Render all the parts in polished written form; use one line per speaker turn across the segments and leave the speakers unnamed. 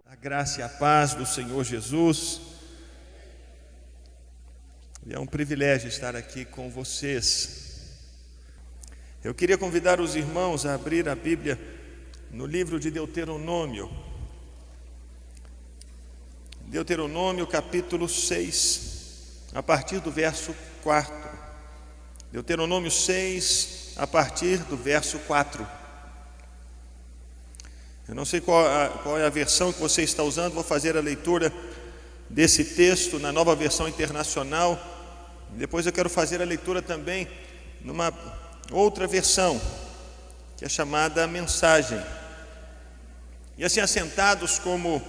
A graça e a paz do Senhor Jesus. É um privilégio estar aqui com vocês. Eu queria convidar os irmãos a abrir a Bíblia no livro de Deuteronômio. Deuteronômio capítulo 6, a partir do verso 4. Deuteronômio 6, a partir do verso 4. Eu não sei qual é a versão que você está usando, vou fazer a leitura desse texto na Nova Versão Internacional. Depois eu quero fazer a leitura também numa outra versão, que é chamada Mensagem. E assim, assentados como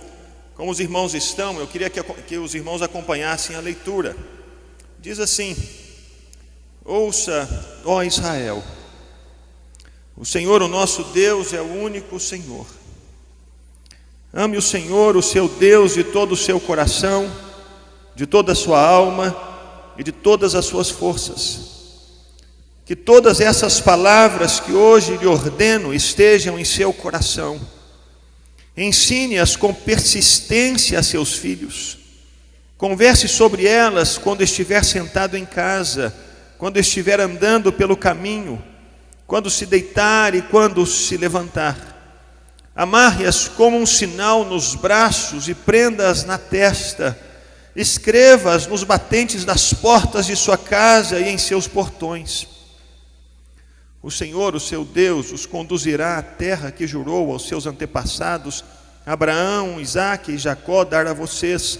os irmãos estão, eu queria que os irmãos acompanhassem a leitura. Diz assim: ouça, ó Israel, o Senhor, o nosso Deus, é o único Senhor. Ame o Senhor, o seu Deus, de todo o seu coração, de toda a sua alma e de todas as suas forças. Que todas essas palavras que hoje lhe ordeno estejam em seu coração. Ensine-as com persistência a seus filhos. Converse sobre elas quando estiver sentado em casa, quando estiver andando pelo caminho, quando se deitar e quando se levantar. Amarre-as como um sinal nos braços e prenda-as na testa. Escreva-as nos batentes das portas de sua casa e em seus portões. O Senhor, o seu Deus, os conduzirá à terra que jurou aos seus antepassados, Abraão, Isaque e Jacó, dar a vocês.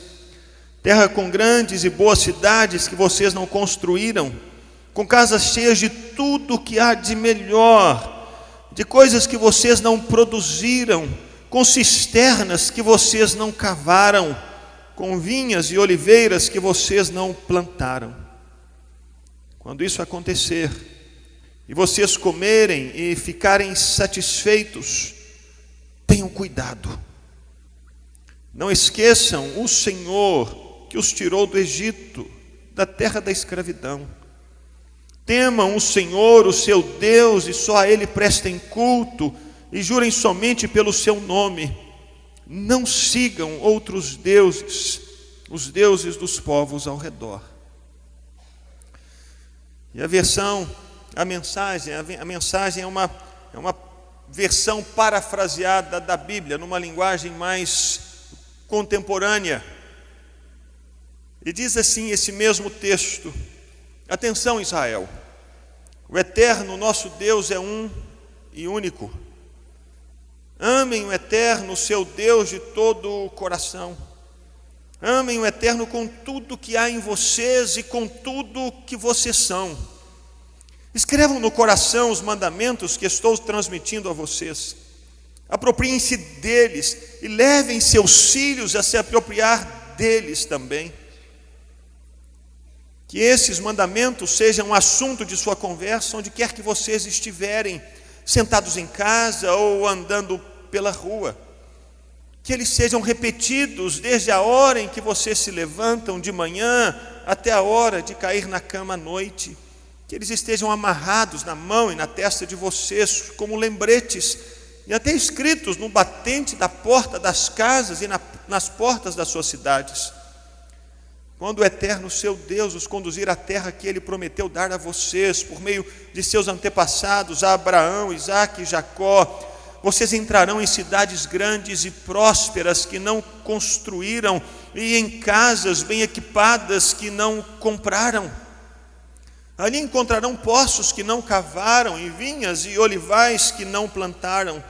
Terra com grandes e boas cidades que vocês não construíram, com casas cheias de tudo que há de melhor, de coisas que vocês não produziram, com cisternas que vocês não cavaram, com vinhas e oliveiras que vocês não plantaram. Quando isso acontecer, e vocês comerem e ficarem satisfeitos, tenham cuidado. Não esqueçam o Senhor que os tirou do Egito, da terra da escravidão. Temam o Senhor, o seu Deus, e só a Ele prestem culto, e jurem somente pelo seu nome. Não sigam outros deuses, os deuses dos povos ao redor. E a mensagem é uma versão parafraseada da Bíblia, numa linguagem mais contemporânea. E diz assim esse mesmo texto: atenção, Israel, o eterno nosso Deus é um e único. Amem o eterno seu Deus de todo o coração. Amem o eterno com tudo que há em vocês e com tudo que vocês são. Escrevam no coração os mandamentos que estou transmitindo a vocês. Apropriem-se deles e levem seus filhos a se apropriar deles também. Que esses mandamentos sejam assunto de sua conversa, onde quer que vocês estiverem, sentados em casa ou andando pela rua. Que eles sejam repetidos desde a hora em que vocês se levantam de manhã até a hora de cair na cama à noite. Que eles estejam amarrados na mão e na testa de vocês como lembretes, e até escritos no batente da porta das casas e nas portas das suas cidades. Quando o eterno seu Deus os conduzir à terra que Ele prometeu dar a vocês, por meio de seus antepassados, a Abraão, Isaque e Jacó, vocês entrarão em cidades grandes e prósperas que não construíram, e em casas bem equipadas que não compraram. Ali encontrarão poços que não cavaram, e vinhas e olivais que não plantaram.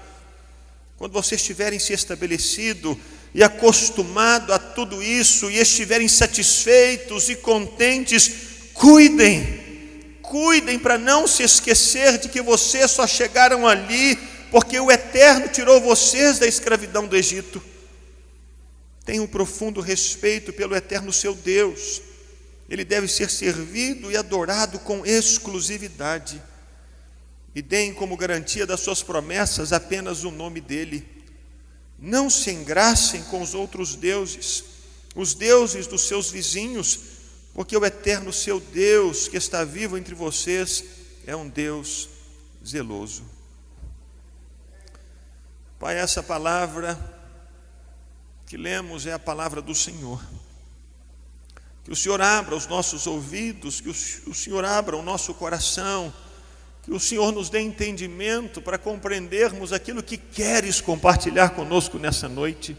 Quando vocês tiverem se estabelecido e acostumado a tudo isso, e estiverem satisfeitos e contentes, cuidem para não se esquecer de que vocês só chegaram ali porque o Eterno tirou vocês da escravidão do Egito. Tenham um profundo respeito pelo Eterno seu Deus. Ele deve ser servido e adorado com exclusividade. E deem como garantia das suas promessas apenas o nome dele. Não se engracem com os outros deuses, os deuses dos seus vizinhos, porque o Eterno seu Deus, que está vivo entre vocês, é um Deus zeloso. Pai, essa palavra que lemos é a palavra do Senhor. Que o Senhor abra os nossos ouvidos, que o Senhor abra o nosso coração, que o Senhor nos dê entendimento para compreendermos aquilo que queres compartilhar conosco nessa noite.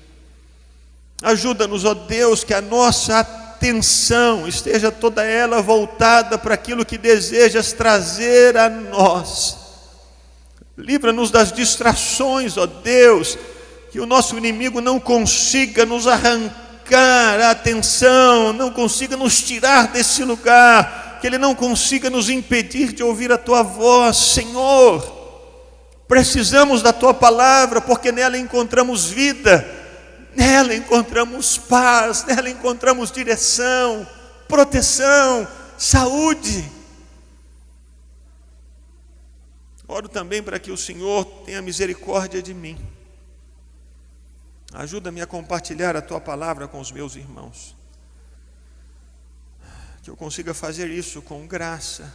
Ajuda-nos, ó Deus, que a nossa atenção esteja toda ela voltada para aquilo que desejas trazer a nós. Livra-nos das distrações, ó Deus, que o nosso inimigo não consiga nos arrancar a atenção, não consiga nos tirar desse lugar, que ele não consiga nos impedir de ouvir a Tua voz. Senhor, precisamos da Tua palavra, porque nela encontramos vida, nela encontramos paz, nela encontramos direção, proteção, saúde. Oro também para que o Senhor tenha misericórdia de mim. Ajuda-me a compartilhar a Tua palavra com os meus irmãos. Que eu consiga fazer isso com graça,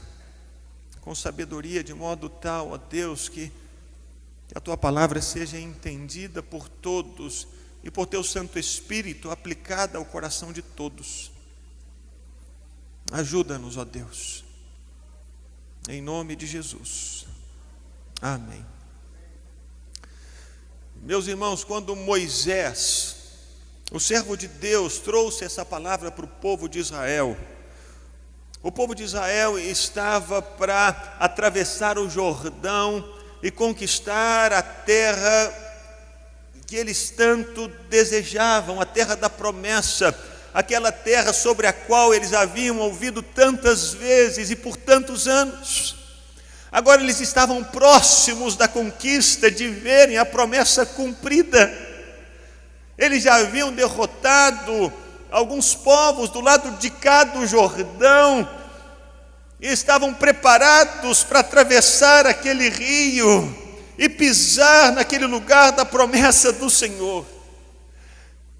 com sabedoria, de modo tal, ó Deus, que a Tua palavra seja entendida por todos e por Teu Santo Espírito aplicada ao coração de todos. Ajuda-nos, ó Deus, em nome de Jesus. Amém. Meus irmãos, quando Moisés, o servo de Deus, trouxe essa palavra para o povo de Israel, o povo de Israel estava para atravessar o Jordão e conquistar a terra que eles tanto desejavam, a terra da promessa, aquela terra sobre a qual eles haviam ouvido tantas vezes e por tantos anos. Agora eles estavam próximos da conquista, de verem a promessa cumprida. Eles já haviam derrotado alguns povos do lado de cá do Jordão e estavam preparados para atravessar aquele rio e pisar naquele lugar da promessa do Senhor.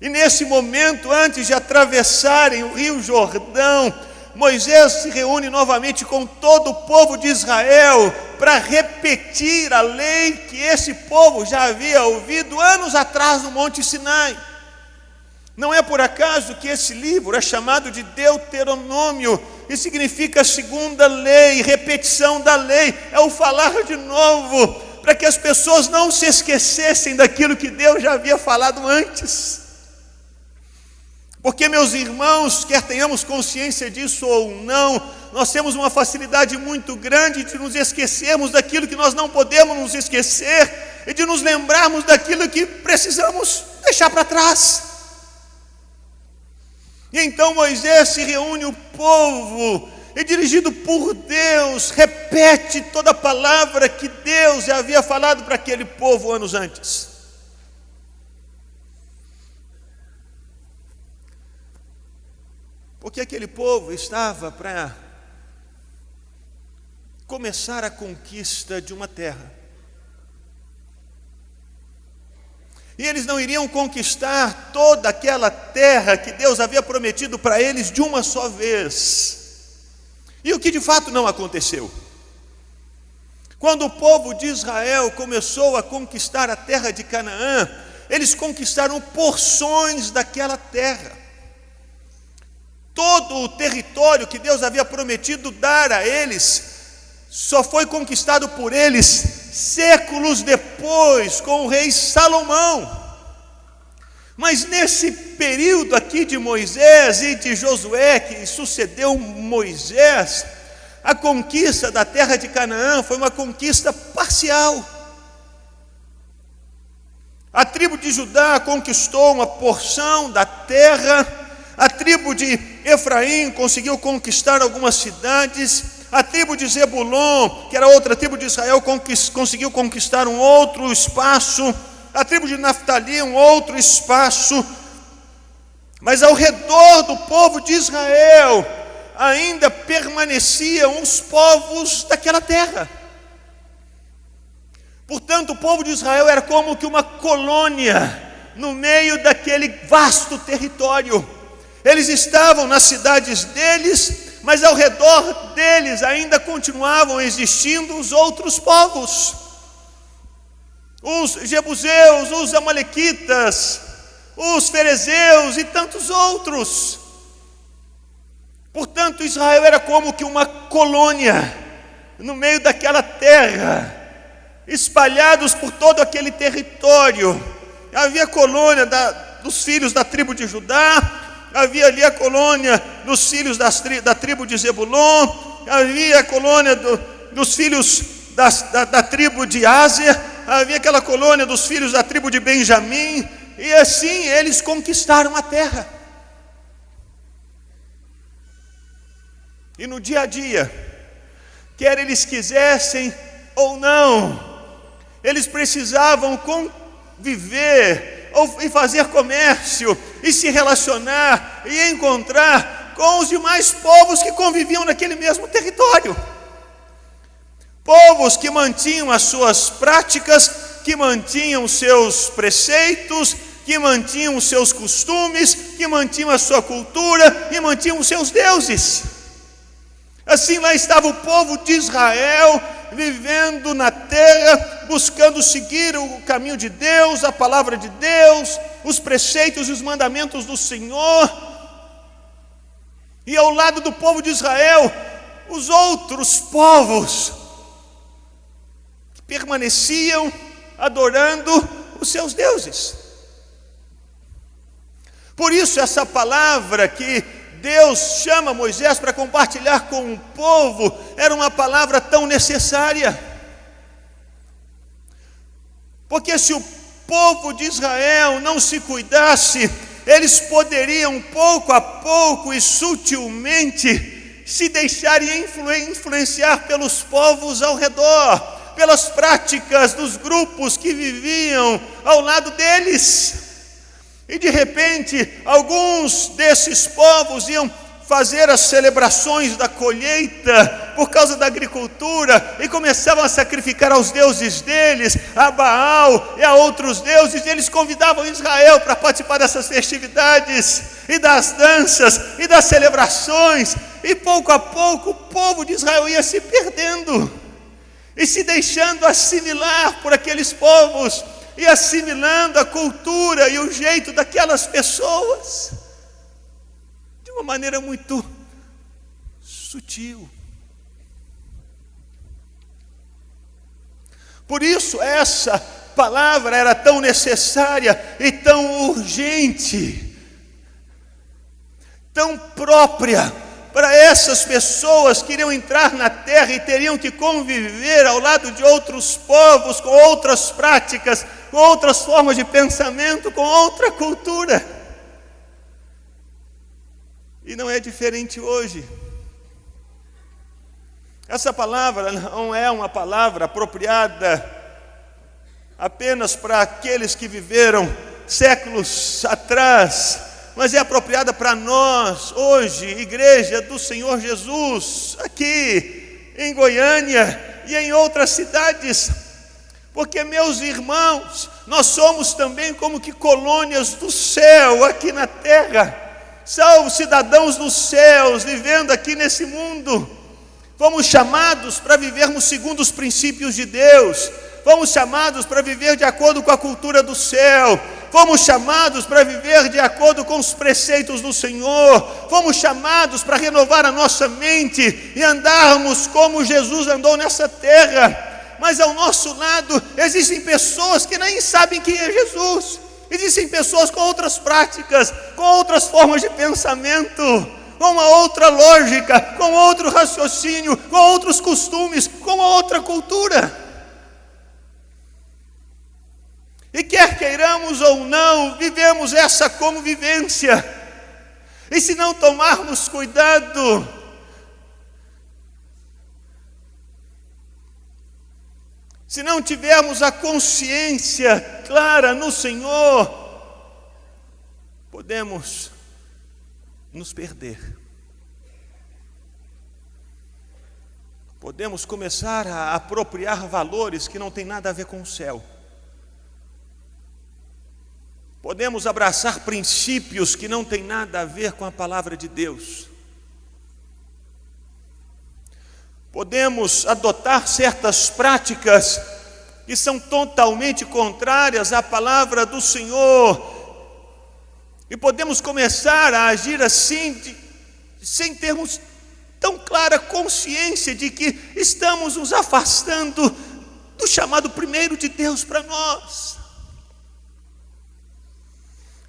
E nesse momento, antes de atravessarem o rio Jordão, Moisés se reúne novamente com todo o povo de Israel para repetir a lei que esse povo já havia ouvido anos atrás no Monte Sinai. Não é por acaso que esse livro é chamado de Deuteronômio, e significa segunda lei, repetição da lei, é o falar de novo, para que as pessoas não se esquecessem daquilo que Deus já havia falado antes. Porque, meus irmãos, quer tenhamos consciência disso ou não, nós temos uma facilidade muito grande de nos esquecermos daquilo que nós não podemos nos esquecer e de nos lembrarmos daquilo que precisamos deixar para trás. E então Moisés se reúne o povo e, dirigido por Deus, repete toda a palavra que Deus já havia falado para aquele povo anos antes. Porque aquele povo estava para começar a conquista de uma terra. E eles não iriam conquistar toda aquela terra que Deus havia prometido para eles de uma só vez. E o que de fato não aconteceu. Quando o povo de Israel começou a conquistar a terra de Canaã, eles conquistaram porções daquela terra. Todo o território que Deus havia prometido dar a eles só foi conquistado por eles séculos depois, com o rei Salomão. Mas nesse período aqui de Moisés e de Josué, que sucedeu Moisés, a conquista da terra de Canaã foi uma conquista parcial. A tribo de Judá conquistou uma porção da terra, a tribo de Efraim conseguiu conquistar algumas cidades, a tribo de Zebulon, que era outra tribo de Israel, conseguiu conquistar um outro espaço, a tribo de Naftali um outro espaço, mas ao redor do povo de Israel ainda permaneciam os povos daquela terra. Portanto, o povo de Israel era como que uma colônia no meio daquele vasto território. Eles estavam nas cidades deles, mas ao redor deles ainda continuavam existindo os outros povos. Os jebuseus, os amalequitas, os ferezeus e tantos outros. Portanto, Israel era como que uma colônia no meio daquela terra, espalhados por todo aquele território. Havia a colônia dos filhos da tribo de Judá, havia ali a colônia dos filhos da tribo de Zebulon, havia a colônia dos filhos da tribo de Áser, havia aquela colônia dos filhos da tribo de Benjamim, e assim eles conquistaram a terra. E no dia a dia, quer eles quisessem ou não, eles precisavam conviver e fazer comércio e se relacionar e encontrar com os demais povos que conviviam naquele mesmo território. Povos que mantinham as suas práticas, que mantinham os seus preceitos, que mantinham os seus costumes, que mantinham a sua cultura e mantinham os seus deuses. Assim lá estava o povo de Israel, vivendo na terra, buscando seguir o caminho de Deus, a palavra de Deus, os preceitos e os mandamentos do Senhor. E ao lado do povo de Israel, os outros povos que permaneciam adorando os seus deuses. Por isso essa palavra que Deus chama Moisés para compartilhar com o povo era uma palavra tão necessária. Porque se o povo de Israel não se cuidasse, eles poderiam pouco a pouco e sutilmente se deixarem influenciar pelos povos ao redor, pelas práticas dos grupos que viviam ao lado deles. E de repente, alguns desses povos iam fazer as celebrações da colheita por causa da agricultura e começavam a sacrificar aos deuses deles, a Baal e a outros deuses. E eles convidavam Israel para participar dessas festividades e das danças e das celebrações. E pouco a pouco o povo de Israel ia se perdendo e se deixando assimilar por aqueles povos, e assimilando a cultura e o jeito daquelas pessoas de uma maneira muito sutil. Por isso essa palavra era tão necessária e tão urgente, tão própria para essas pessoas que iriam entrar na terra e teriam que conviver ao lado de outros povos, com outras práticas, com outras formas de pensamento, com outra cultura. E não é diferente hoje. Essa palavra não é uma palavra apropriada apenas para aqueles que viveram séculos atrás, mas é apropriada para nós, hoje, Igreja do Senhor Jesus, aqui em Goiânia e em outras cidades. Porque, meus irmãos, nós somos também como que colônias do céu aqui na terra. Somos cidadãos dos céus, vivendo aqui nesse mundo. Fomos chamados para vivermos segundo os princípios de Deus. Fomos chamados para viver de acordo com a cultura do céu. Fomos chamados para viver de acordo com os preceitos do Senhor. Fomos chamados para renovar a nossa mente e andarmos como Jesus andou nessa terra. Mas ao nosso lado existem pessoas que nem sabem quem é Jesus. Existem pessoas com outras práticas, com outras formas de pensamento, com uma outra lógica, com outro raciocínio, com outros costumes, com outra cultura. E quer queiramos ou não, vivemos essa convivência. E se não tomarmos cuidado, se não tivermos a consciência clara no Senhor, podemos nos perder. Podemos começar a apropriar valores que não têm nada a ver com o céu. Podemos abraçar princípios que não têm nada a ver com a palavra de Deus. podemos adotar certas práticas que são totalmente contrárias à palavra do Senhor, e podemos começar a agir assim, sem termos tão clara consciência de que estamos nos afastando do chamado primeiro de Deus para nós.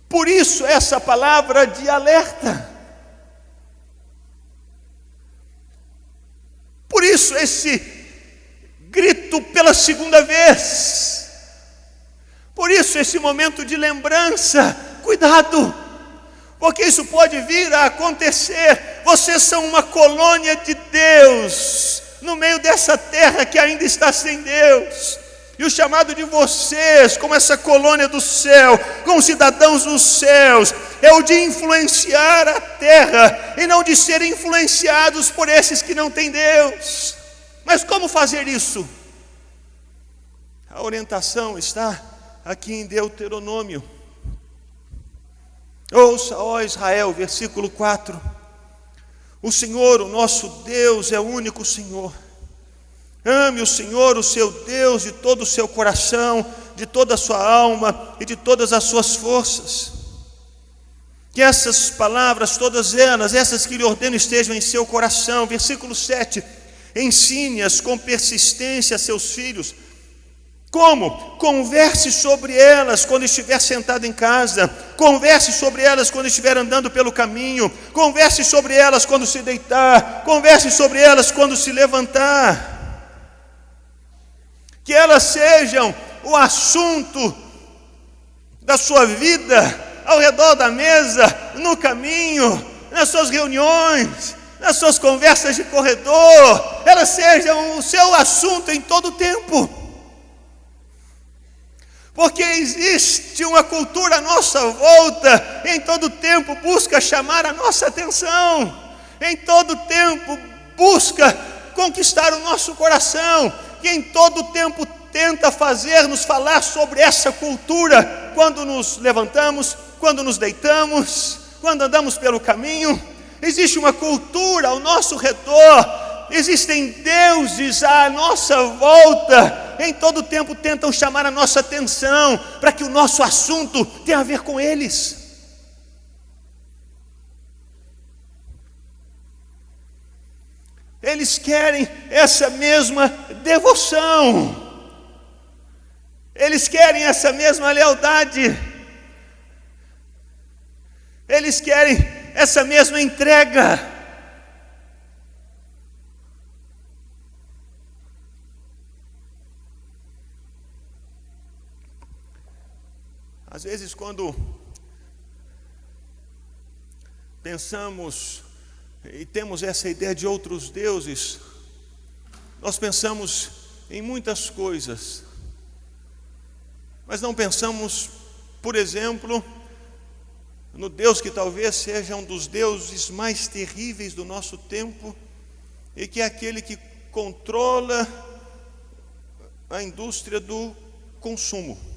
Por isso essa palavra de alerta. Por isso esse grito pela segunda vez. Por isso esse momento de lembrança. Cuidado, porque isso pode vir a acontecer. Vocês são uma colônia de Deus no meio dessa terra que ainda está sem Deus. E o chamado de vocês, como essa colônia do céu, como cidadãos dos céus, é o de influenciar a terra e não de serem influenciados por esses que não têm Deus. Mas como fazer isso? A orientação está aqui em Deuteronômio. Ouça, ó Israel, versículo 4. O Senhor, o nosso Deus, é o único Senhor. Ame o Senhor, o seu Deus, de todo o seu coração, de toda a sua alma e de todas as suas forças. Que essas palavras, todas elas, essas que lhe ordeno, estejam em seu coração. Versículo 7. Ensine-as com persistência a seus filhos. Como? Converse sobre elas quando estiver sentado em casa. Converse sobre elas quando estiver andando pelo caminho. Converse sobre elas quando se deitar. Converse sobre elas quando se levantar. Que elas sejam o assunto da sua vida, ao redor da mesa, no caminho, nas suas reuniões, nas suas conversas de corredor. Elas sejam o seu assunto em todo o tempo. Porque existe uma cultura à nossa volta, em todo tempo busca chamar a nossa atenção, em todo tempo busca conquistar o nosso coração, e em todo tempo tenta fazer-nos falar sobre essa cultura, quando nos levantamos, quando nos deitamos, quando andamos pelo caminho. Existe uma cultura ao nosso redor, existem deuses à nossa volta, em todo tempo tentam chamar a nossa atenção, para que o nosso assunto tenha a ver com eles. Eles querem essa mesma devoção, eles querem essa mesma lealdade, eles querem essa mesma entrega. Às vezes, quando pensamos e temos essa ideia de outros deuses, nós pensamos em muitas coisas, mas não pensamos, por exemplo, no Deus que talvez seja um dos deuses mais terríveis do nosso tempo, e que é aquele que controla a indústria do consumo.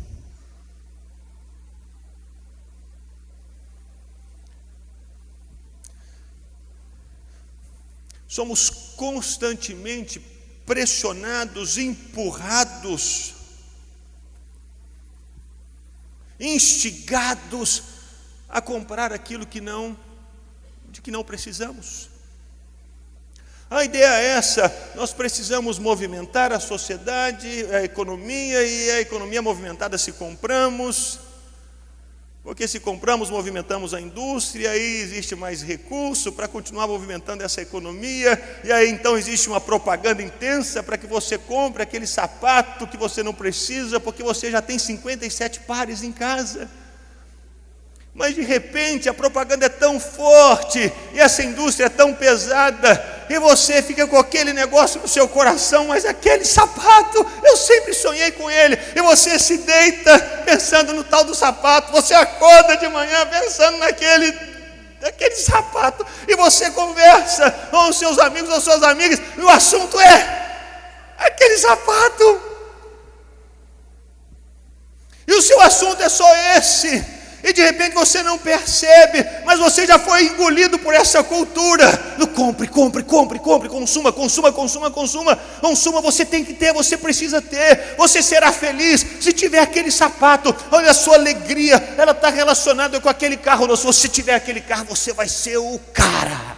Somos constantemente pressionados, empurrados, instigados a comprar aquilo de que não precisamos. A ideia é essa: nós precisamos movimentar a sociedade, a economia, e a economia movimentada se compramos, porque se compramos, movimentamos a indústria, aí existe mais recurso para continuar movimentando essa economia, e aí então existe uma propaganda intensa para que você compre aquele sapato que você não precisa, porque você já tem 57 pares em casa. Mas de repente a propaganda é tão forte, e essa indústria é tão pesada, e você fica com aquele negócio no seu coração: mas aquele sapato, eu sempre sonhei com ele. E você se deita pensando no tal do sapato, você acorda de manhã pensando naquele sapato, e você conversa com os seus amigos ou suas amigas, e o assunto é aquele sapato. E o seu assunto é só esse. e de repente você não percebe, mas você já foi engolido por essa cultura. No compre, consuma, você tem que ter, você precisa ter, você será feliz se tiver aquele sapato. Olha, a sua alegria, ela está relacionada com aquele carro. Se você tiver aquele carro, você vai ser o cara.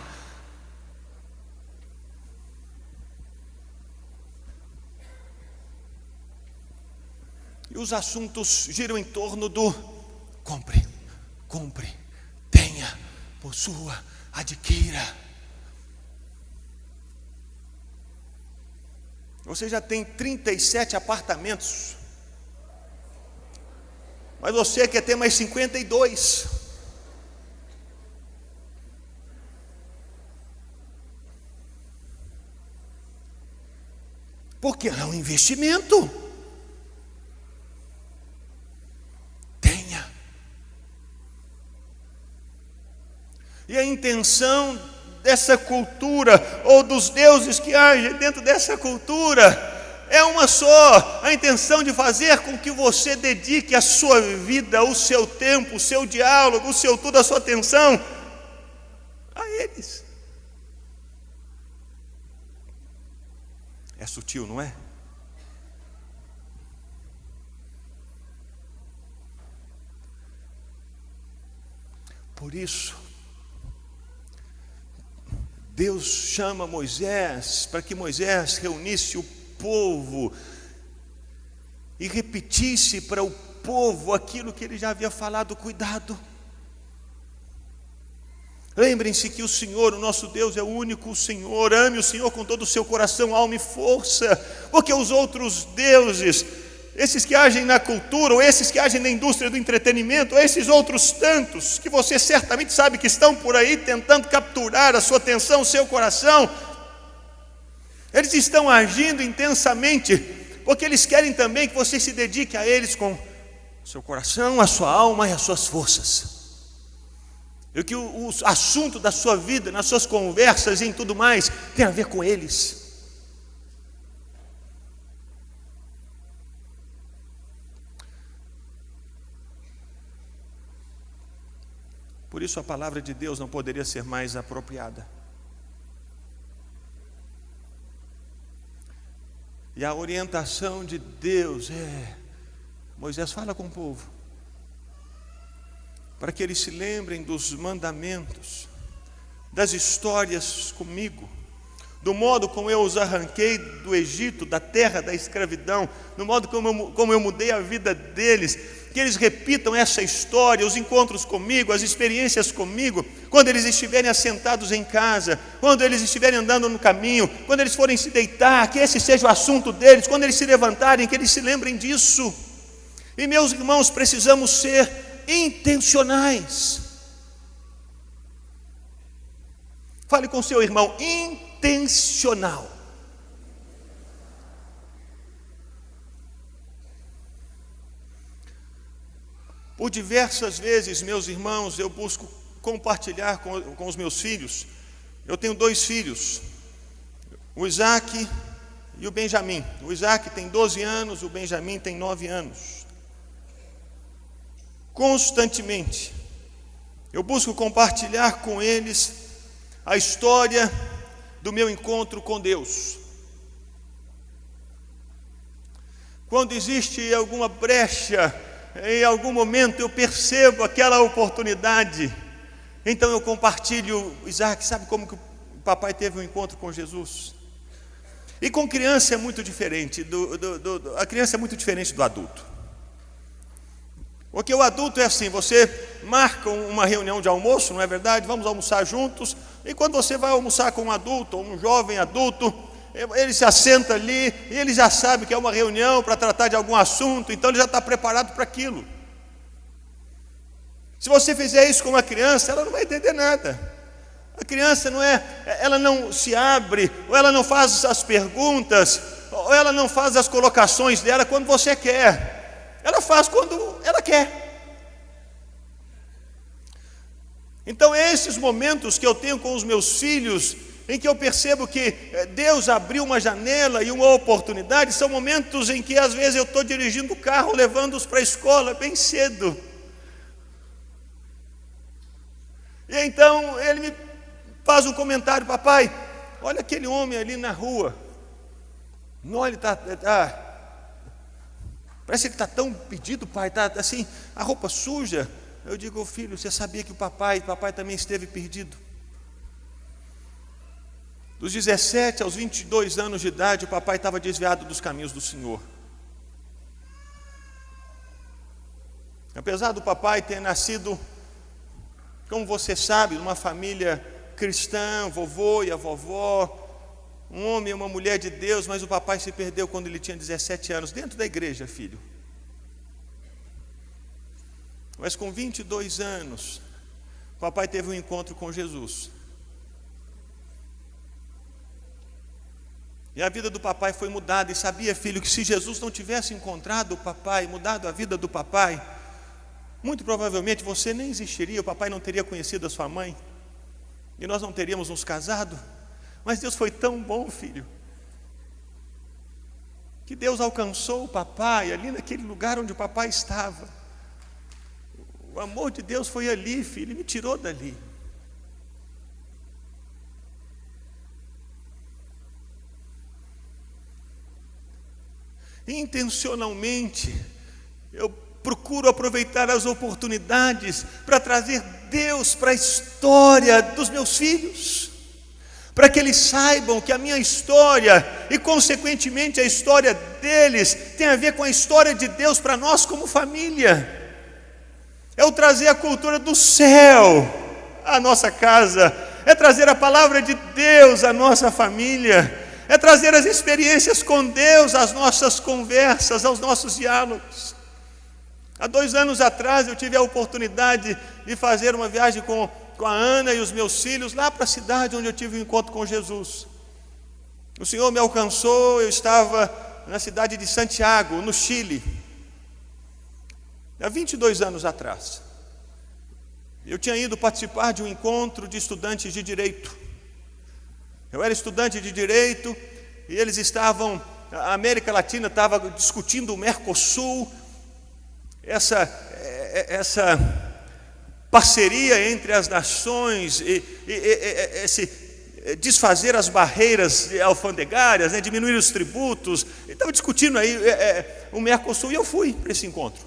E os assuntos giram em torno do compre, tenha, possua, adquira. Você já tem 37 apartamentos, mas você quer ter mais 52. Porque é um investimento. E a intenção dessa cultura, ou dos deuses que agem dentro dessa cultura, é uma só: a intenção de fazer com que você dedique a sua vida, o seu tempo, o seu diálogo, o seu tudo, a sua atenção a eles. É sutil, não é? Por isso, Deus chama Moisés para que Moisés reunisse o povo e repetisse para o povo aquilo que ele já havia falado. Cuidado. Lembrem-se que o Senhor, o nosso Deus, é o único Senhor. Ame o Senhor com todo o seu coração, alma e força, porque os outros deuses, esses que agem na cultura, ou esses que agem na indústria do entretenimento, ou esses outros tantos que você certamente sabe que estão por aí tentando capturar a sua atenção, o seu coração, eles estão agindo intensamente, porque eles querem também que você se dedique a eles com o seu coração, a sua alma e as suas forças. E que o assunto da sua vida, nas suas conversas e em tudo mais, tem a ver com eles. Por isso a palavra de Deus não poderia ser mais apropriada. E a orientação de Deus Moisés fala com o povo, para que eles se lembrem dos mandamentos, das histórias comigo, do modo como eu os arranquei do Egito, da terra da escravidão, do modo como eu mudei a vida deles, que eles repitam essa história, os encontros comigo, as experiências comigo, quando eles estiverem assentados em casa, quando eles estiverem andando no caminho, quando eles forem se deitar, que esse seja o assunto deles, quando eles se levantarem, que eles se lembrem disso. E meus irmãos, precisamos ser intencionais. Fale com seu irmão, intencional. Por diversas vezes, meus irmãos, eu busco compartilhar com os meus filhos. Eu tenho 2 filhos, o Isaac e o Benjamin. O Isaac tem 12 anos, o Benjamin tem 9 anos. Constantemente, eu busco compartilhar com eles a história do meu encontro com Deus. Quando existe alguma brecha, em algum momento eu percebo aquela oportunidade, então eu compartilho. Isaac, sabe como que o papai teve um encontro com Jesus? E com criança é muito diferente, a criança é muito diferente do adulto. Porque o adulto é assim, você marca uma reunião de almoço, não é verdade? Vamos almoçar juntos, e quando você vai almoçar com um adulto, ou um jovem adulto, ele se assenta ali, e ele já sabe que é uma reunião para tratar de algum assunto, então ele já está preparado para aquilo. Se você fizer isso com uma criança, ela não vai entender nada. A criança ela não se abre, ou ela não faz as perguntas, ou ela não faz as colocações dela quando você quer. Ela faz quando ela quer. Então esses momentos que eu tenho com os meus filhos, em que eu percebo que Deus abriu uma janela e uma oportunidade, são momentos em que às vezes eu estou dirigindo o carro, levando-os para a escola bem cedo. E então ele me faz um comentário: papai, olha aquele homem ali na rua. Não, ele parece que ele está tão perdido, pai, está assim, a roupa suja. Eu digo: filho, você sabia que o papai também esteve perdido? Dos 17 aos 22 anos de idade, o papai estava desviado dos caminhos do Senhor. Apesar do papai ter nascido, como você sabe, numa família cristã, vovô e a vovó, um homem e uma mulher de Deus, mas o papai se perdeu quando ele tinha 17 anos, dentro da igreja, filho. Mas com 22 anos, o papai teve um encontro com Jesus. E a vida do papai foi mudada. E sabia, filho, que se Jesus não tivesse encontrado o papai, mudado a vida do papai, muito provavelmente você nem existiria, o papai não teria conhecido a sua mãe, e nós não teríamos nos casado. Mas Deus foi tão bom, filho, que Deus alcançou o papai ali naquele lugar onde o papai estava. O amor de Deus foi ali, filho, e me tirou dali. Intencionalmente, eu procuro aproveitar as oportunidades para trazer Deus para a história dos meus filhos, para que eles saibam que a minha história e consequentemente a história deles tem a ver com a história de Deus para nós como família. É o trazer a cultura do céu à nossa casa, é trazer a palavra de Deus à nossa família, é trazer as experiências com Deus às nossas conversas, aos nossos diálogos. Há 2 anos atrás eu tive a oportunidade de fazer uma viagem com a Ana e os meus filhos lá para a cidade onde eu tive um encontro com Jesus. O Senhor me alcançou, eu estava na cidade de Santiago, no Chile, há 22 anos atrás. Eu tinha ido participar de um encontro de estudantes de direito. Eu era estudante de direito e eles estavam, a América Latina estava discutindo o Mercosul, essa parceria entre as nações e esse desfazer as barreiras alfandegárias, né, diminuir os tributos. Estava discutindo aí o Mercosul, e eu fui para esse encontro.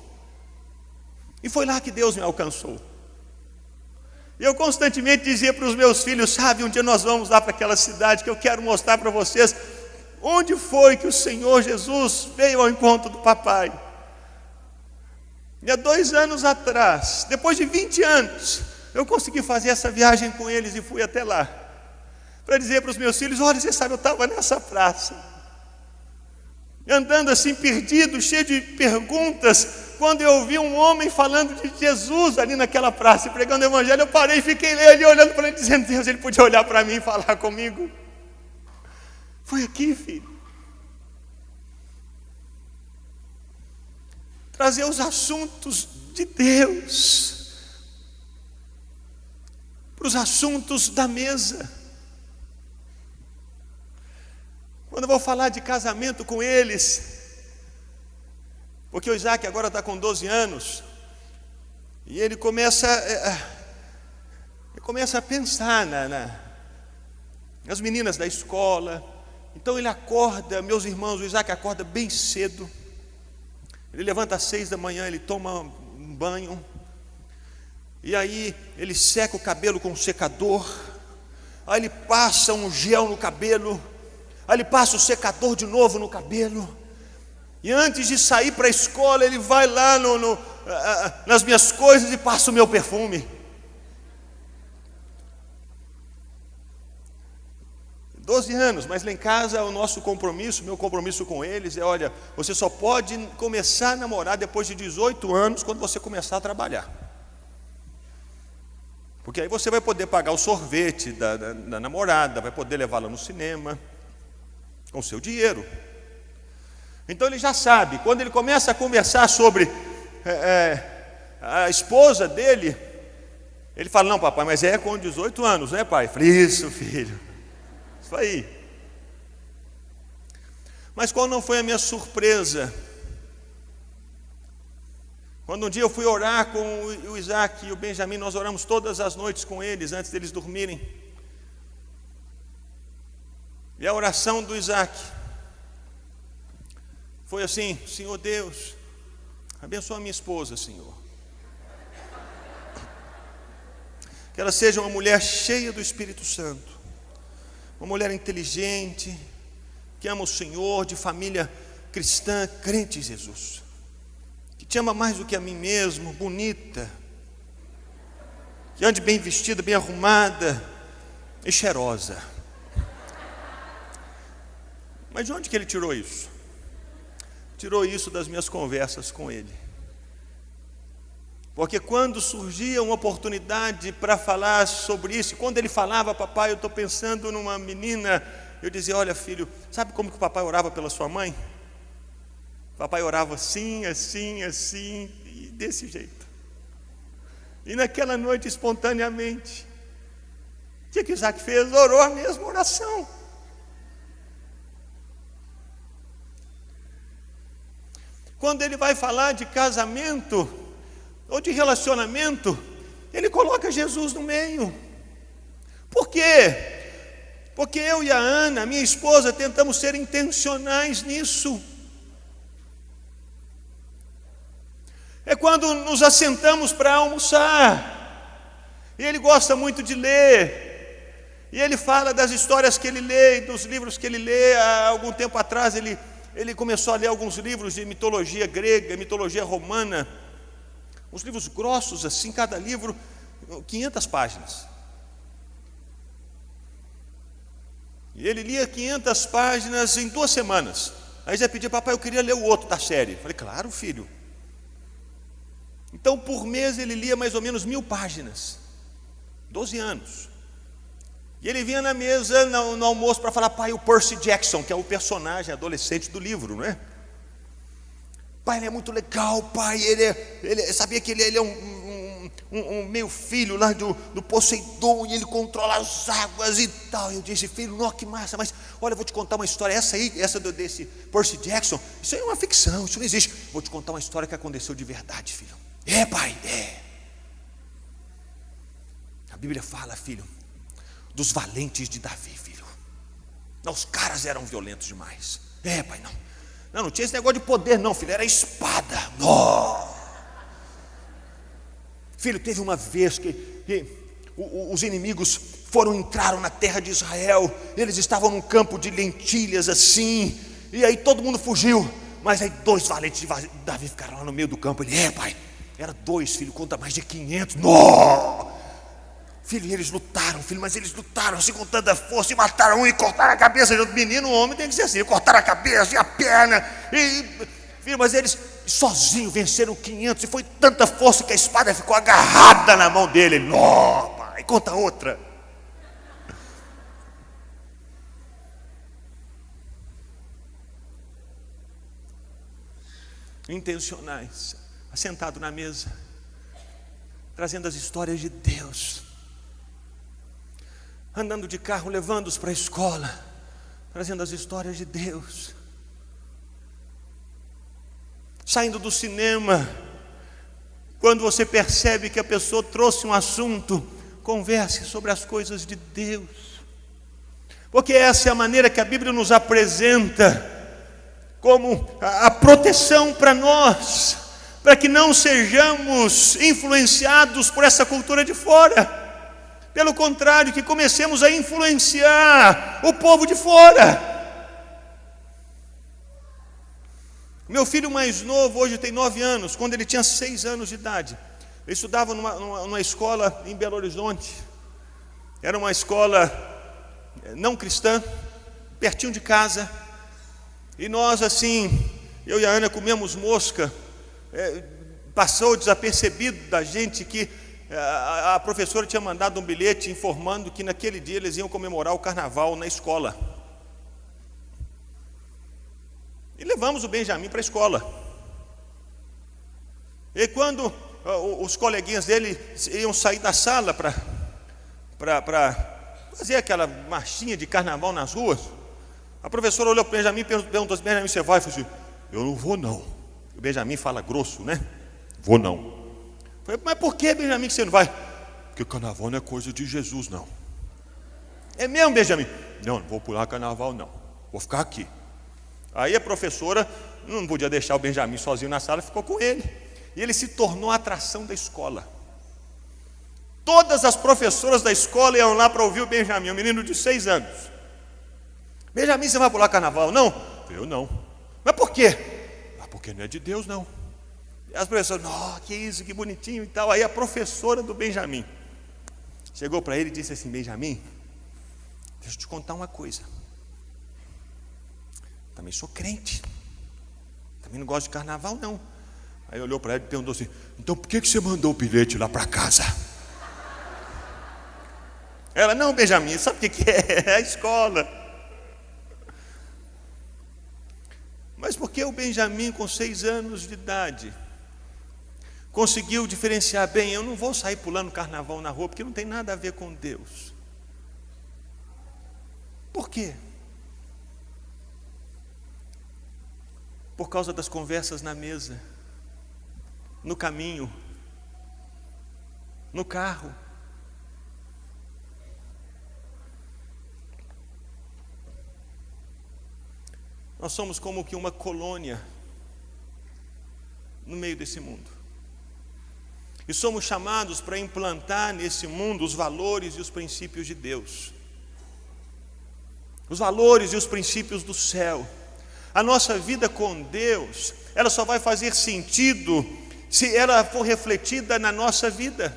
E foi lá que Deus me alcançou. E eu constantemente dizia para os meus filhos: sabe, um dia nós vamos lá para aquela cidade que eu quero mostrar para vocês onde foi que o Senhor Jesus veio ao encontro do papai. E há 2 anos atrás, depois de 20 anos, eu consegui fazer essa viagem com eles e fui até lá, para dizer para os meus filhos: olha, você sabe, eu estava nessa praça, andando assim perdido, cheio de perguntas, quando eu ouvi um homem falando de Jesus ali naquela praça, e pregando o evangelho. Eu parei e fiquei ali olhando para ele, dizendo: Deus, ele podia olhar para mim e falar comigo. Foi aqui, filho. Trazer os assuntos de Deus para os assuntos da mesa. Quando eu vou falar de casamento com eles, porque o Isaac agora está com 12 anos, e ele começa a pensar nas meninas da escola. Então ele acorda, meus irmãos, o Isaac acorda bem cedo, ele levanta às 6 da manhã, ele toma um banho, e aí ele seca o cabelo com um secador, aí ele passa um gel no cabelo, aí ele passa o secador de novo no cabelo, e antes de sair para a escola, ele vai lá nas minhas coisas e passa o meu perfume. 12 anos, mas lá em casa o nosso compromisso, meu compromisso com eles é: olha, você só pode começar a namorar depois de 18 anos, quando você começar a trabalhar. Porque aí você vai poder pagar o sorvete da namorada, vai poder levá-la no cinema, com o seu dinheiro. Então ele já sabe, quando ele começa a conversar sobre a esposa dele, ele fala: não, papai, mas é com 18 anos, né, pai? Eu falei: isso, filho, isso aí. Mas qual não foi a minha surpresa Quando um dia eu fui orar com o Isaac e o Benjamin, nós oramos todas as noites com eles, antes deles dormirem. E a oração do Isaac foi assim: Senhor Deus, abençoa a minha esposa, Senhor. Que ela seja uma mulher cheia do Espírito Santo, uma mulher inteligente, que ama o Senhor, de família cristã, crente em Jesus, que te ama mais do que a mim mesmo, bonita, que ande bem vestida, bem arrumada e cheirosa. Mas de onde que ele tirou isso? Tirou isso das minhas conversas com ele. Porque quando surgia uma oportunidade para falar sobre isso, quando ele falava: papai, eu estou pensando numa menina, eu dizia: olha filho, sabe como que o papai orava pela sua mãe? O papai orava assim, assim, assim, e desse jeito. E naquela noite, espontaneamente, o que Isaac fez? Orou a mesma oração. Quando ele vai falar de casamento ou de relacionamento, ele coloca Jesus no meio. Por quê? Porque eu e a Ana, minha esposa, tentamos ser intencionais nisso. É quando nos assentamos para almoçar, e ele gosta muito de ler, e ele fala das histórias que ele lê, dos livros que ele lê. Há algum tempo atrás ele começou a ler alguns livros de mitologia grega, mitologia romana, uns livros grossos assim, cada livro 500 páginas. E ele lia 500 páginas em 2 semanas. Aí já pedia: papai, eu queria ler o outro da série. Falei: claro, filho. Então por mês ele lia mais ou menos 1000 páginas, 12 anos. E ele vinha na mesa, no almoço, para falar: pai, o Percy Jackson, que é o personagem adolescente do livro, não é? Pai, ele é muito legal, pai, ele sabia que ele é um meio filho lá do Poseidon, e ele controla as águas e tal. Eu disse: filho, não, que massa, mas olha, eu vou te contar uma história, desse Percy Jackson, isso aí é uma ficção, isso não existe. Vou te contar uma história que aconteceu de verdade, filho. É, pai, é. A Bíblia fala, filho, dos valentes de Davi, filho. Não, os caras eram violentos demais. É, pai, não tinha esse negócio de poder não, filho, era espada. Oh. Filho, teve uma vez que os inimigos entraram na terra de Israel. Eles estavam num campo de lentilhas assim, e aí todo mundo fugiu, mas aí 2 valentes de Davi ficaram lá no meio do campo. Ele: é, pai, era 2, filho, contra mais de 500. Não. Filho, e eles lutaram, filho, mas eles lutaram assim com tanta força, e mataram um e cortaram a cabeça do menino. O homem tem que ser assim: cortaram a cabeça e a perna, filho, mas eles sozinhos venceram 500, e foi tanta força que a espada ficou agarrada na mão dele. Não, pai, conta outra. Intencionais, assentado na mesa, trazendo as histórias de Deus, andando de carro, levando-os para a escola, trazendo as histórias de Deus, saindo do cinema, quando você percebe que a pessoa trouxe um assunto, converse sobre as coisas de Deus, porque essa é a maneira que a Bíblia nos apresenta como a proteção para nós, para que não sejamos influenciados por essa cultura de fora. Pelo contrário, que comecemos a influenciar o povo de fora. Meu filho mais novo hoje tem 9 anos. Quando ele tinha 6 anos de idade, ele estudava numa escola em Belo Horizonte. Era uma escola não cristã, pertinho de casa. E nós assim, eu e a Ana comemos mosca. Passou desapercebido da gente que a professora tinha mandado um bilhete informando que naquele dia eles iam comemorar o carnaval na escola. E levamos o Benjamin para a escola. E quando os coleguinhas dele iam sair da sala para fazer aquela marchinha de carnaval nas ruas, a professora olhou para o Benjamin e perguntou assim: Benjamin, você vai? Eu falei assim: eu não vou não. O Benjamin fala grosso, né? Vou não. Falei, mas por que, Benjamin, que você não vai? Porque o carnaval não é coisa de Jesus, não. É mesmo, Benjamin? Não vou pular carnaval, não. Vou ficar aqui. Aí a professora não podia deixar o Benjamin sozinho na sala, ficou com ele. E ele se tornou a atração da escola. Todas as professoras da escola iam lá para ouvir o Benjamin, um menino de 6 anos. Benjamin, você vai pular carnaval? Não? Eu não. Mas por quê? Porque não é de Deus, não. E as professoras, que isso, que bonitinho e tal. Aí a professora do Benjamin chegou para ele e disse assim, Benjamin, deixa eu te contar uma coisa. Também sou crente. Também não gosto de carnaval, não. Aí olhou para ele e perguntou assim, então por que você mandou o bilhete lá para casa? Ela, não, Benjamin, sabe o que é? É a escola. Mas porque o Benjamin, com 6 anos de idade, conseguiu diferenciar bem, eu não vou sair pulando carnaval na rua, porque não tem nada a ver com Deus. Por quê? Por causa das conversas na mesa, no caminho, no carro. Nós somos como que uma colônia no meio desse mundo. E somos chamados para implantar nesse mundo os valores e os princípios de Deus. Os valores e os princípios do céu. A nossa vida com Deus, ela só vai fazer sentido se ela for refletida na nossa vida.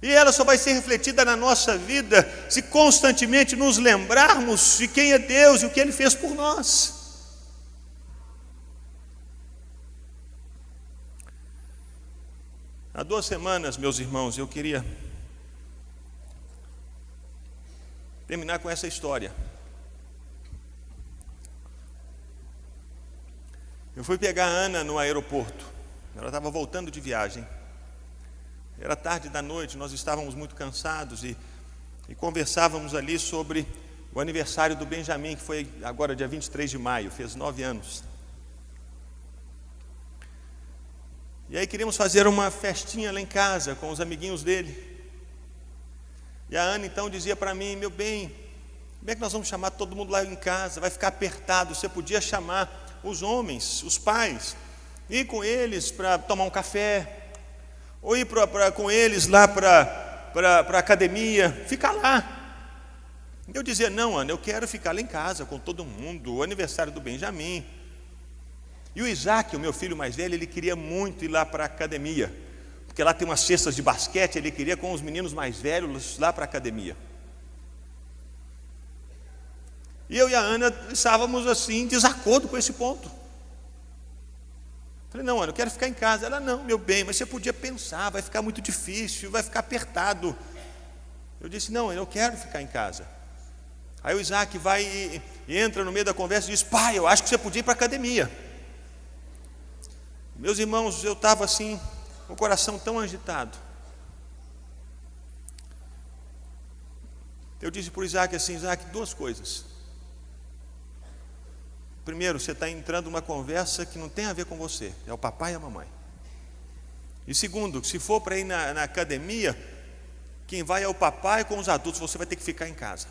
E ela só vai ser refletida na nossa vida se constantemente nos lembrarmos de quem é Deus e o que Ele fez por nós. Há 2 semanas, meus irmãos, eu queria terminar com essa história. Eu fui pegar a Ana no aeroporto. Ela estava voltando de viagem. Era tarde da noite, nós estávamos muito cansados e conversávamos ali sobre o aniversário do Benjamin, que foi agora dia 23 de maio, fez 9 anos. E aí queríamos fazer uma festinha lá em casa com os amiguinhos dele. E a Ana então dizia para mim, meu bem, como é que nós vamos chamar todo mundo lá em casa? Vai ficar apertado, você podia chamar os homens, os pais, ir com eles para tomar um café, ou ir com eles lá para a academia, ficar lá. Eu dizia, não, Ana, eu quero ficar lá em casa com todo mundo, o aniversário do Benjamin. E o Isaac, o meu filho mais velho, ele queria muito ir lá para a academia, porque lá tem umas cestas de basquete, ele queria com os meninos mais velhos lá para a academia. E eu e a Ana estávamos assim, em desacordo com esse ponto. Falei, não, Ana, eu quero ficar em casa. Ela, não, meu bem, mas você podia pensar, vai ficar muito difícil, vai ficar apertado. Eu disse, não, eu quero ficar em casa. Aí o Isaac vai e entra no meio da conversa e diz, pai, eu acho que você podia ir para a academia. Meus irmãos, eu estava assim, com o coração tão agitado. Eu disse para o Isaac assim, Isaac, 2 coisas. Primeiro, você está entrando numa conversa que não tem a ver com você, é o papai e a mamãe. E segundo, se for para ir na academia, quem vai é o papai com os adultos, você vai ter que ficar em casa.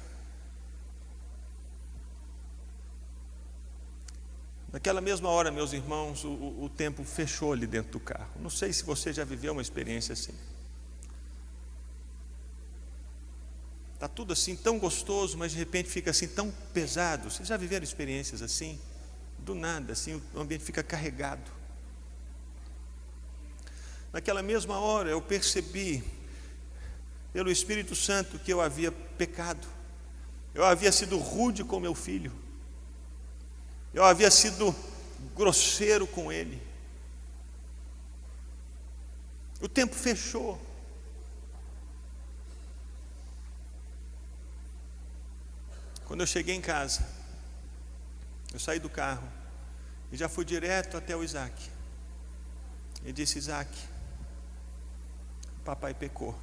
Naquela mesma hora, meus irmãos, o tempo fechou ali dentro do carro. Não sei se você já viveu uma experiência assim. Está tudo assim tão gostoso, mas de repente fica assim tão pesado. Vocês já viveram experiências assim? Do nada, assim, o ambiente fica carregado. Naquela mesma hora eu percebi, pelo Espírito Santo, que eu havia pecado. Eu havia sido rude com meu filho. Eu havia sido grosseiro com ele. O tempo fechou. Quando eu cheguei em casa, eu saí do carro e já fui direto até o Isaac. E disse, Isaac, papai pecou.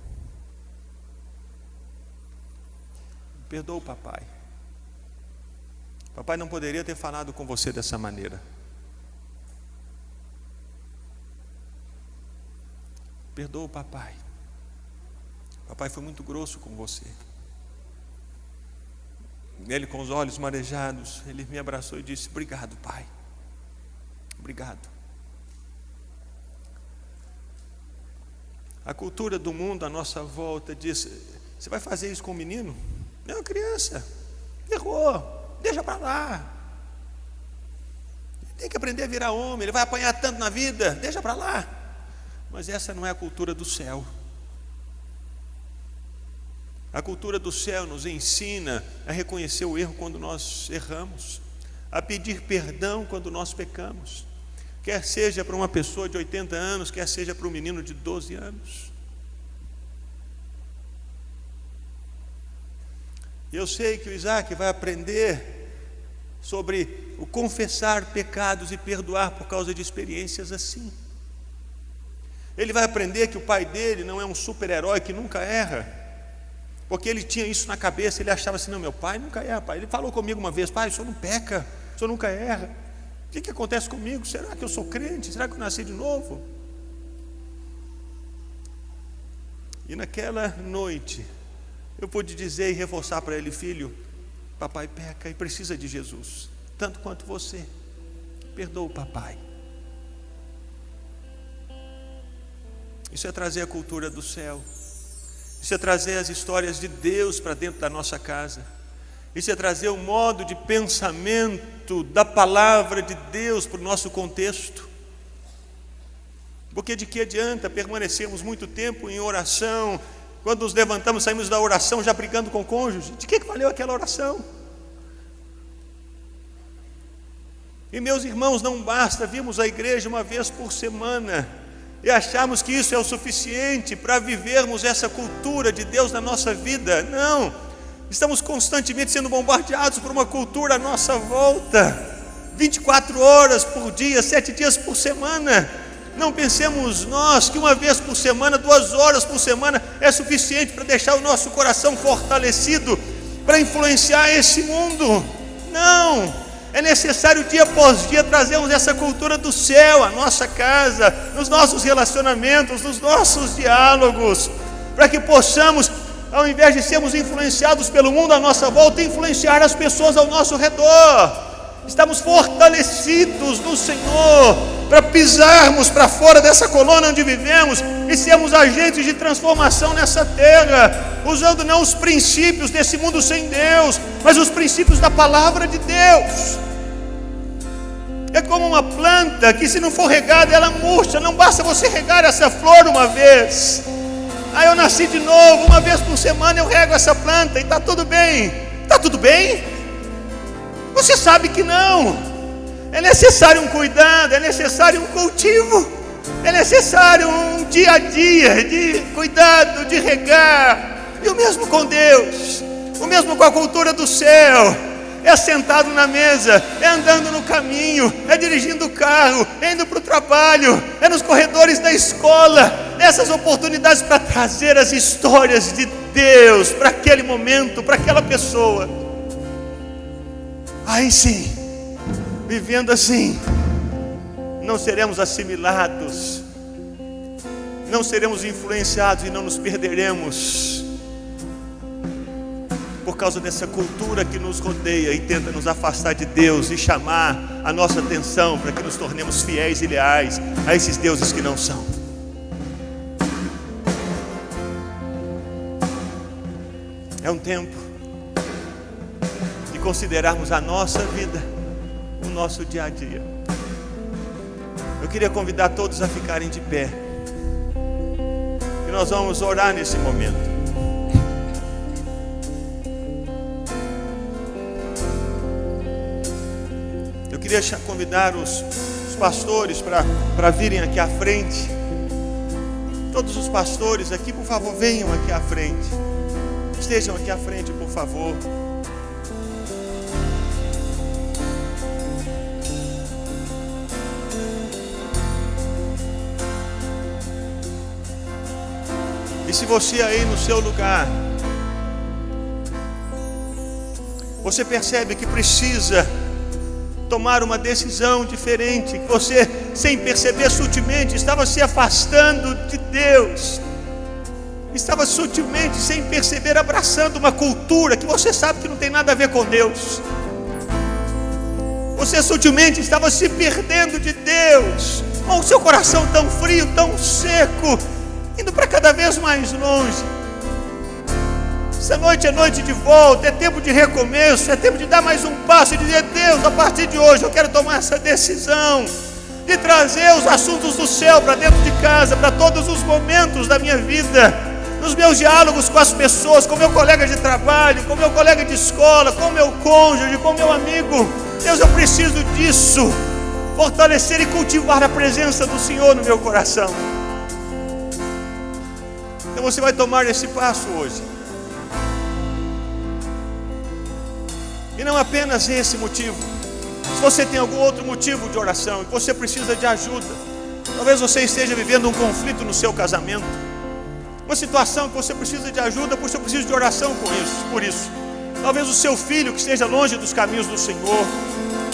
Perdoa o papai. Papai não poderia ter falado com você dessa maneira. Perdoa o papai. Papai foi muito grosso com você. Ele, com os olhos marejados, ele me abraçou e disse: obrigado, pai. Obrigado. A cultura do mundo à nossa volta diz: você vai fazer isso com o menino? Não, criança, errou, deixa para lá. Tem que aprender a virar homem, ele vai apanhar tanto na vida, deixa para lá. Mas essa não é a cultura do céu. A cultura do céu nos ensina a reconhecer o erro quando nós erramos, a pedir perdão quando nós pecamos, quer seja para uma pessoa de 80 anos, quer seja para um menino de 12 anos. E eu sei que o Isaac vai aprender sobre o confessar pecados e perdoar por causa de experiências assim. Ele vai aprender que o pai dele não é um super-herói que nunca erra, porque ele tinha isso na cabeça. Ele achava assim: não, meu pai nunca erra, pai. Ele falou comigo uma vez: pai, o senhor não peca, o senhor nunca erra. O que acontece comigo? Será que eu sou crente? Será que eu nasci de novo? E naquela noite eu pude dizer e reforçar para ele: filho, papai peca e precisa de Jesus, tanto quanto você. Perdoa o papai. Isso é trazer a cultura do céu. Isso é trazer as histórias de Deus para dentro da nossa casa. Isso é trazer o modo de pensamento da palavra de Deus para o nosso contexto. Porque de que adianta permanecermos muito tempo em oração, quando nos levantamos, saímos da oração já brigando com o cônjuge? De que valeu aquela oração? E meus irmãos, não basta virmos à igreja uma vez por semana e acharmos que isso é o suficiente para vivermos essa cultura de Deus na nossa vida. Não, estamos constantemente sendo bombardeados por uma cultura à nossa volta, 24 horas por dia, 7 dias por semana. Não pensemos nós que uma vez por semana, 2 horas por semana é suficiente para deixar o nosso coração fortalecido para influenciar esse mundo. Não, é necessário dia após dia trazermos essa cultura do céu à nossa casa, nos nossos relacionamentos, nos nossos diálogos, para que possamos, ao invés de sermos influenciados pelo mundo à nossa volta, influenciar as pessoas ao nosso redor. Estamos fortalecidos no Senhor para pisarmos para fora dessa colônia onde vivemos e sermos agentes de transformação nessa terra, usando não os princípios desse mundo sem Deus, mas os princípios da palavra de Deus. É como uma planta que, se não for regada, ela murcha. Não basta você regar essa flor uma vez. Eu nasci de novo, uma vez por semana eu rego essa planta e está tudo bem. Está tudo bem? Você sabe que não. É necessário um cuidado, é necessário um cultivo, é necessário um dia a dia de cuidado, de regar. E o mesmo com Deus, o mesmo com a cultura do céu. É sentado na mesa, é andando no caminho, é dirigindo o carro, é indo para o trabalho, é nos corredores da escola. Essas oportunidades para trazer as histórias de Deus para aquele momento, para aquela pessoa. Aí sim, vivendo assim, não seremos assimilados, não seremos influenciados e não nos perderemos por causa dessa cultura que nos rodeia e tenta nos afastar de Deus e chamar a nossa atenção para que nos tornemos fiéis e leais a esses deuses que não são. É um tempo de considerarmos a nossa vida, o nosso dia a dia. Eu queria convidar todos a ficarem de pé, e nós vamos orar nesse momento. Eu queria convidar os pastores para virem aqui à frente. Todos os pastores aqui, por favor, venham aqui à frente. Estejam aqui à frente, por favor. E se você aí no seu lugar, você percebe que precisa tomar uma decisão diferente, que você, sem perceber sutilmente, estava se afastando de Deus, estava sutilmente, sem perceber, abraçando uma cultura que você sabe que não tem nada a ver com Deus. Você sutilmente estava se perdendo de Deus, com o seu coração tão frio, tão seco, indo para cada vez mais longe. Essa noite é noite de volta, é tempo de recomeço, é tempo de dar mais um passo e dizer: Deus, a partir de hoje eu quero tomar essa decisão de trazer os assuntos do céu para dentro de casa, para todos os momentos da minha vida, nos meus diálogos com as pessoas, com meu colega de trabalho, com meu colega de escola, com meu cônjuge, com meu amigo. Deus, eu preciso disso, fortalecer e cultivar a presença do Senhor no meu coração. Então você vai tomar esse passo hoje. E não apenas esse motivo. Se você tem algum outro motivo de oração e você precisa de ajuda, talvez você esteja vivendo um conflito no seu casamento, uma situação que você precisa de ajuda, porque você precisa de oração por isso. Talvez o seu filho que esteja longe dos caminhos do Senhor,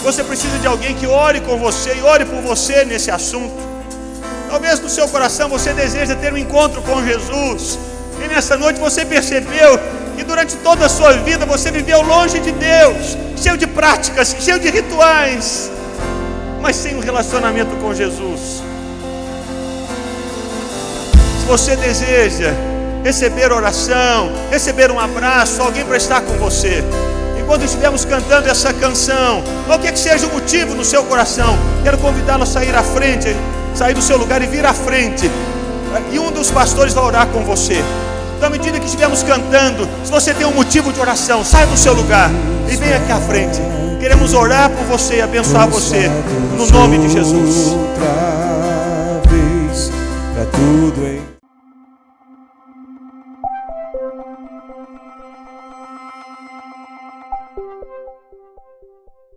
você precisa de alguém que ore com você e ore por você nesse assunto. Talvez no seu coração você deseja ter um encontro com Jesus, e nessa noite você percebeu que durante toda a sua vida você viveu longe de Deus, cheio de práticas, cheio de rituais, mas sem um relacionamento com Jesus. Se você deseja receber oração, receber um abraço, alguém para estar com você, enquanto estivermos cantando essa canção, qualquer que seja o motivo no seu coração, quero convidá-lo a sair à frente, sair do seu lugar e vir à frente, e um dos pastores vai orar com você. Então, à medida que estivermos cantando, se você tem um motivo de oração, saia do seu lugar e venha aqui à frente. Queremos orar por você e abençoar você, no nome de Jesus.
Outra vez, pra tudo em